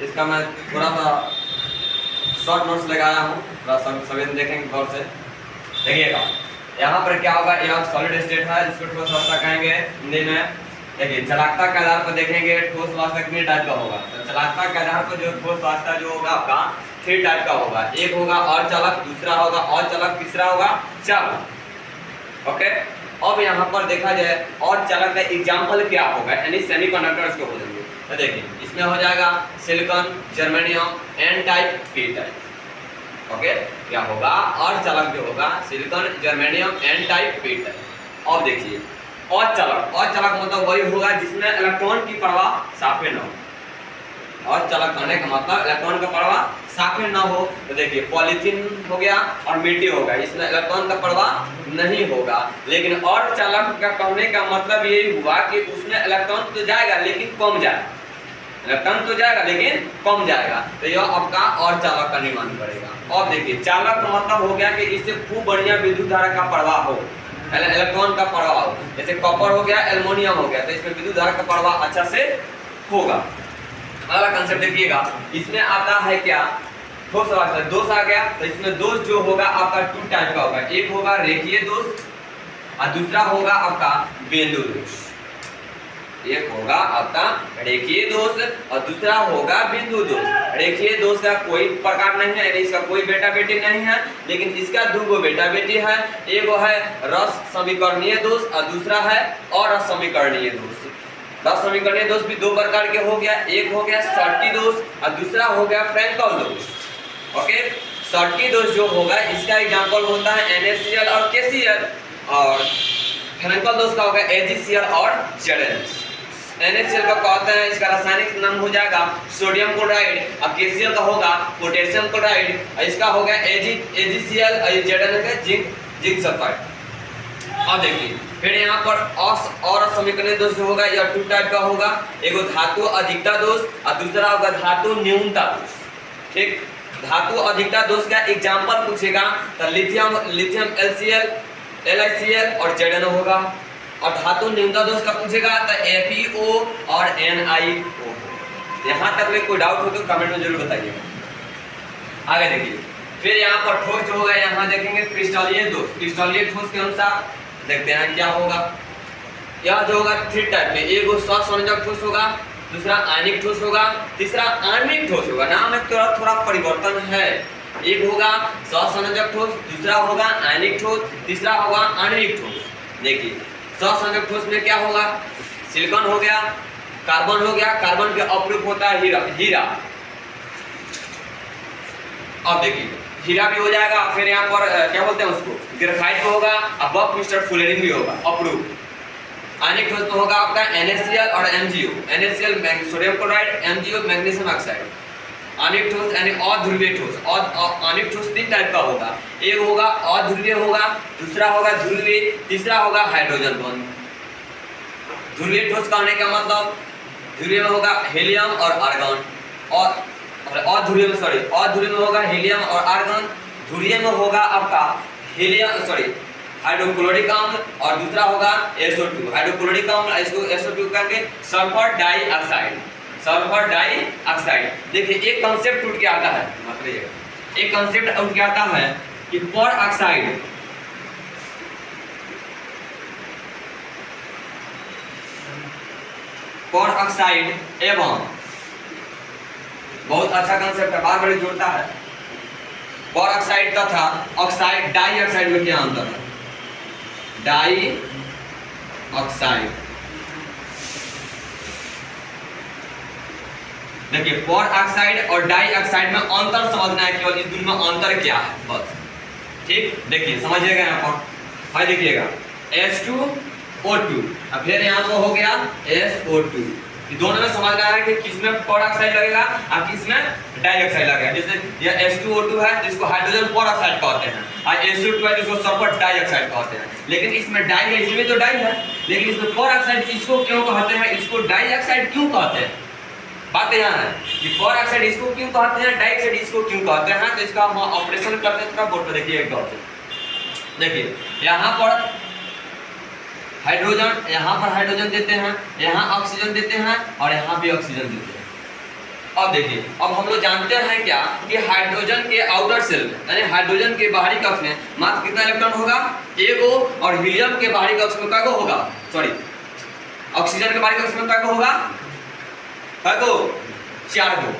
इसका मैं थोड़ा सा शॉर्ट नोट्स लगाया हूँ, थोड़ा सभी देखेंगे गौर से। देखिएगा यहाँ पर क्या होगा, यह सॉलिड स्टेट है जिसको ठोस अवस्था कहेंगे हिंदी में। देखिए चालकता के आधार पर देखेंगे ठोस अवस्था कितने टाइप का होगा। तो चालकता के आधार पर जो ठोस अवस्था जो होगा आपका 3 टाइप का होगा। एक होगा अर्धचालक, दूसरा होगा अचालक, तीसरा होगा चालक। ओके, अब यहाँ पर देखा जाए अर्धचालक का एग्जाम्पल क्या होगा, यानी सेमीकंडक्टर्स को बोलेंगे। तो देखिए इसमें हो जाएगा silicon, germanium, N type, P type. Okay, क्या होगा अर्धचालक जो होगा silicon, germanium, N type, P type. अब देखिए अचालक, अचालक मतलब वही होगा जिसमें इलेक्ट्रॉन की प्रवाह साफे न हो। अचालक कहने का मतलब इलेक्ट्रॉन का प्रवाह साफे न हो। तो देखिए पॉलीथीन हो गया और मिट्टी हो गया, इसमें इलेक्ट्रॉन का प्रवाह नहीं होगा। लेकिन अर्धचालक का कहने का मतलब यही हुआ कि उसमें इलेक्ट्रॉन तो जाएगा लेकिन कम जाएगा, इलेक्ट्रॉन तो जाएगा लेकिन कम जाएगा। तो यह आपका अर्धचालक का निर्माण करेगा। अब देखिए चालक का मतलब हो गया कि इससे खूब बढ़िया विद्युत धारा का प्रवाह हो, इलेक्ट्रॉन का प्रवाह हो। जैसे कॉपर हो गया, एल्युमिनियम हो गया, तो इसमें विद्युत धारा का प्रवाह अच्छा से होगा। अगला कंसेप्ट देखिएगा, इसमें आता है क्या ठोस अवस्था, दोष आ गया। तो इसमें दोष जो होगा आपका 2 टाइप का होगा। एक होगा रेखीय दोष और दूसरा होगा आपका बिंदु दोष। एक होगा आपका रेखीय दोष और दूसरा होगा बिंदु दोष। रेखीय दोष का कोई प्रकार नहीं है, इसका कोई बेटा बेटी नहीं है, लेकिन इसका 2 बेटा बेटी है। एक है रस समीकरणीय दोष और दूसरा है अरस समीकरणीय दोष। रस समीकरणीय दोष भी 2 प्रकार के हो गया, एक हो गया शॉर्टी दोष और दूसरा हो गया फ्रैंकल दोष। ओके, शॉर्टी दोष जो होगा इसका एग्जांपल होता है NaCl और KCl, और फ्रैंकल दोष का होगा AgCl और ZnH। NaCl का कहते हैं, इसका रासायनिक नाम हो जाएगा सोडियम क्लोराइड, और KCl का होगा पोटेशियम क्लोराइड, और इसका होगा AgCl और ZnH जिंक सल्फाइड। अब देखिए फिर यहाँ पर और समीकरणीय दोष जो होगा यह 2 टाइप का होगा। एक धातु अधिकता दोष और दूसरा होगा धातु न्यूनता दोष। ठीक, धातु अधिकता दोष का एग्जांपल पूछेगा तो लिथियम LCl, LiCl और ZnO होगा। और धातु न्यूनता दोष का पूछेगा तो FeO और NiO। यहाँ तक में कोई डाउट हो तो कमेंट में जरूर बताइएगा। आगे देखिए फिर यहाँ पर ठोस जो होगा, यहाँ देखेंगे क्रिस्टलीय दोष। क्रिस्टलीय ठोस के अनुसार देखते हैं क्या होगा। यह जो होगा 3 टाइप में, एक सहसंयोजक ठोस होगा, दूसरा आयनिक ठोस होगा, तीसरा आणविक ठोस होगा। नाम में थोड़ा परिवर्तन है। एक होगा सहसंयोजक ठोस, दूसरा होगा आयनिक ठोस, तीसरा होगा आणविक ठोस। देखिए सहसंयोजक ठोस में क्या होगा, सिलिकॉन हो गया, कार्बन हो गया, कार्बन के अपरूप होता है हीरा। अब देखिए हीरा भी हो जाएगा, फिर यहाँ पर क्या बोलते हैं उसको ग्रेफाइट को होगा, अब मिस्टर फुलेरिन भी होगा अपरूप। आयनिक ठोस में होगा आपका NaCl और MgO। NaCl sodium chloride, MgO magnesium oxide. आणविक ठोस यानी अध्रुवीय ठोस। आणविक ठोस 3 टाइप का होगा। एक होगा अध्रुवीय होगा, दूसरा होगा ध्रुवीय, तीसरा होगा हाइड्रोजन बॉन्ड। ध्रुवीय ठोस कहने का मतलब ध्रुवीय में होगा हीलियम और आर्गन, और अध्रुवीय में होगा हीलियम और आर्गन। ध्रुवीय में होगा आपका हाइड्रोक्लोरिक अम्ल, और दूसरा होगा SO2 हाइड्रोक्लोरिक अम्ल, इसको SO2 करके सल्फर डाइऑक्साइड। Sulphur dioxide. देखिए एक कंसेप्ट टूट के आता है, मतलब एक कंसेप्ट उठ के आता है कि पर ऑक्साइड एवं, बहुत अच्छा कंसेप्ट है, बार बार जोड़ता है। पर ऑक्साइड तथा ऑक्साइड डाइऑक्साइड में क्या अंतर है? डाइऑक्साइड देखिए पर ऑक्साइड और डाइऑक्साइड में अंतर समझना है, केवल इस दोनों में अंतर क्या है बस। ठीक, देखिए समझिएगा यहाँ पर। भाई देखिएगा H2O2 और फिर यहाँ पर हो गया SO2। दोनों में समझना है कि किसमें पर ऑक्साइड लगेगा और किसमें डाइऑक्साइड लगेगा। जैसे यह H2O2 है जिसको हाइड्रोजन पर ऑक्साइड कहते हैं, और SO2 है जिसको सल्फर डाइऑक्साइड कहते हैं। लेकिन इसमें डाई है, इसमें तो डाई है, लेकिन इसमें पर ऑक्साइड इसको क्यों कहते हैं, इसको डाइऑक्साइड क्यों कहते हैं? बात यहाँ है कि पर ऑक्साइड इसको क्यों कहते हैं, डाइऑक्साइड इसको क्यों कहते हैं। तो इसका हम ऑपरेशन करते हैं, थोड़ा बोर्ड पर देखिए एक बार। देखिए यहाँ पर हाइड्रोजन देते हैं, यहाँ ऑक्सीजन देते हैं और यहाँ भी ऑक्सीजन देते हैं। अब देखिए, अब हम लोग जानते हैं क्या कि हाइड्रोजन के आउटर सेल में यानी हाइड्रोजन के बाहरी कक्ष में मात्र कितना इलेक्ट्रॉन होगा, एगो, और हीलियम के बाहरी कक्ष में कैगो होगा, सॉरी ऑक्सीजन के बाहरी कक्ष में कैगो होगा, कैगो, 4 गो।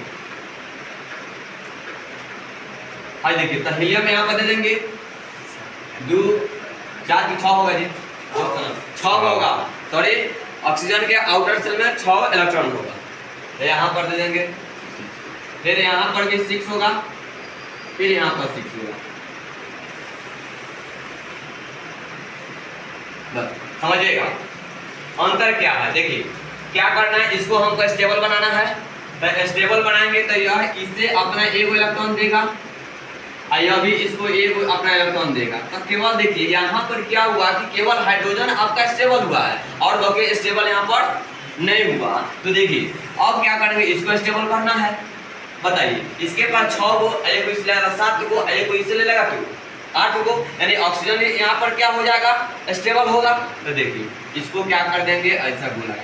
आज देखिए तो हीलियम यहाँ पर दे देंगे 2 4 की 6 होगा जी, 6 होगा, सॉरी ऑक्सीजन के आउटर सेल में 6 इलेक्ट्रॉन होगा, तो यहाँ पर दे देंगे, फिर यहाँ पर भी 6 होगा, फिर यहाँ पर 6 होगा। बस समझिएगा अंतर क्या है। देखिए क्या करना है, इसको हमको स्टेबल बनाना है, तो स्टेबल बनाएंगे तो यह इससे अपना एगो इलेक्ट्रॉन देगा और यह भी इसको एगो अपना इलेक्ट्रॉन देगा। तो केवल देखिए यहाँ पर क्या हुआ कि केवल हाइड्रोजन आपका स्टेबल हुआ है और बाकी स्टेबल यहाँ पर नहीं हुआ। तो देखिए अब क्या करेंगे, इसको स्टेबल करना है, बताइए इसके पास 6 गो, एक इसलिए 7 गो, एक इससे ले लगा तो 8 गो, यानी ऑक्सीजन यहाँ पर क्या हो जाएगा, स्टेबल होगा। तो देखिए इसको क्या कर देंगे, ऐसा गोला,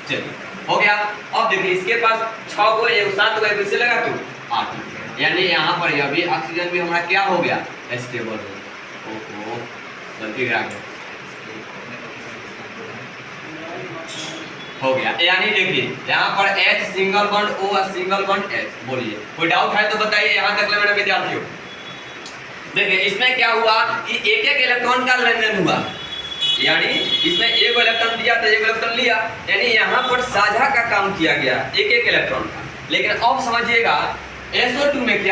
चलिए हो गया। अब देखिए इसके पास 6 गो, एक 7 गो, एक इससे लगा तो 8, यानी यहाँ पर यह भी ऑक्सीजन भी हमारा क्या हो गया, स्टेबल हो गया। ओहो गलती हो गया, यानी देखिए यहाँ पर H सिंगल बॉन्ड O और सिंगल बॉन्ड H। बोलिए कोई डाउट है तो बताइए, यहाँ तक मेरे विद्यार्थियों। देखिए इसमें क्या हुआ कि एक एक इलेक्ट्रॉन का लेन देन हुआ, यानी इसमें एक इलेक्ट्रॉन दिया तो एक इलेक्ट्रॉन लिया, यानी यहाँ पर साझा का काम किया गया एक एक इलेक्ट्रॉन का। लेकिन अब समझिएगा SO2 में क्या